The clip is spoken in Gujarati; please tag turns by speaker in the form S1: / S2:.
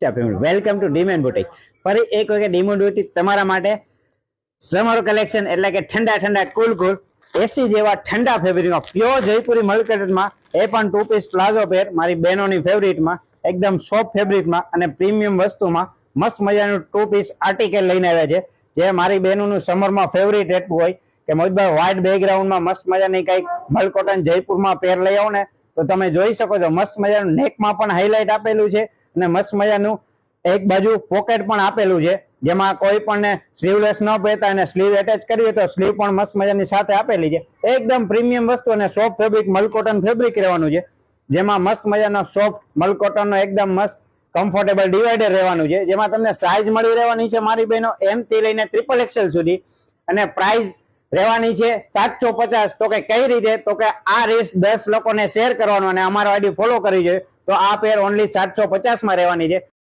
S1: Welcome to ડીમેન boutique. ફરી એક વખત ડીમેન બુટીક તમારા માટે સમર કલેક્શન એટલે કે ઠંડા ઠંડા કુલ કુલ એસી જેવા ઠંડા ફેબ્રિકમાં પ્યોર જયપુરી મલકટમાં એ પણ 2 પીસ પ્લાઝો પેર મારી બહેનોની ફેવરિટમાં એકદમ સોફ્ટ ફેબ્રિકમાં અને પ્રીમિયમ વસ્તુમાં મસ્ત મજાનું 2 પીસ આર્ટિકલ લઈને આવ્યા છે જે મારી બહેનોનું સમરમાં ફેવરિટ રહેતું હોય કે મોહિતભાઈ વ્હાઇટ બેકગ્રાઉન્ડમાં મસ્ત મજાની કંઈક મલકોટન જયપુરમાં પેર લઈ આવો ને તો તમે જોઈ શકો છો મસ્ત મજાનું નેકમાં પણ હાઇલાઇટ આપેલું છે અને મસ્ત મજાનું એક બાજુ પોકેટ પણ આપેલું છે જેમાં કોઈ પણ સ્લીવલેસ ન પહેરતા અને સ્લીવ એટેચ કરીએ તો સ્લીવ પણ મસ્ત મજાની સાથે આપેલી છે. એકદમ પ્રીમિયમ વસ્તુ અને સોફ્ટ ફેબ્રિક મલકોટન ફેબ્રિક રહેવાનું છે જેમાં મસ્ત મજાનો સોફ્ટ મલકોટનનો એકદમ મસ્ત કમ્ફર્ટેબલ ડિવાઈડર રહેવાનું છે જેમાં તમને સાઇઝ મળી રહેવાની છે મારી બહેનો એમ થી લઈને XXL સુધી અને પ્રાઇસ રહેવાની છે 750. તો કે કઈ રીતે તો કે આ રીલ્સ 10 લોકોને શેર કરવાનો અને અમારો આઈડી ફોલો કરી છે તો આ પેર ઓનલી 750 માં રહેવાની છે.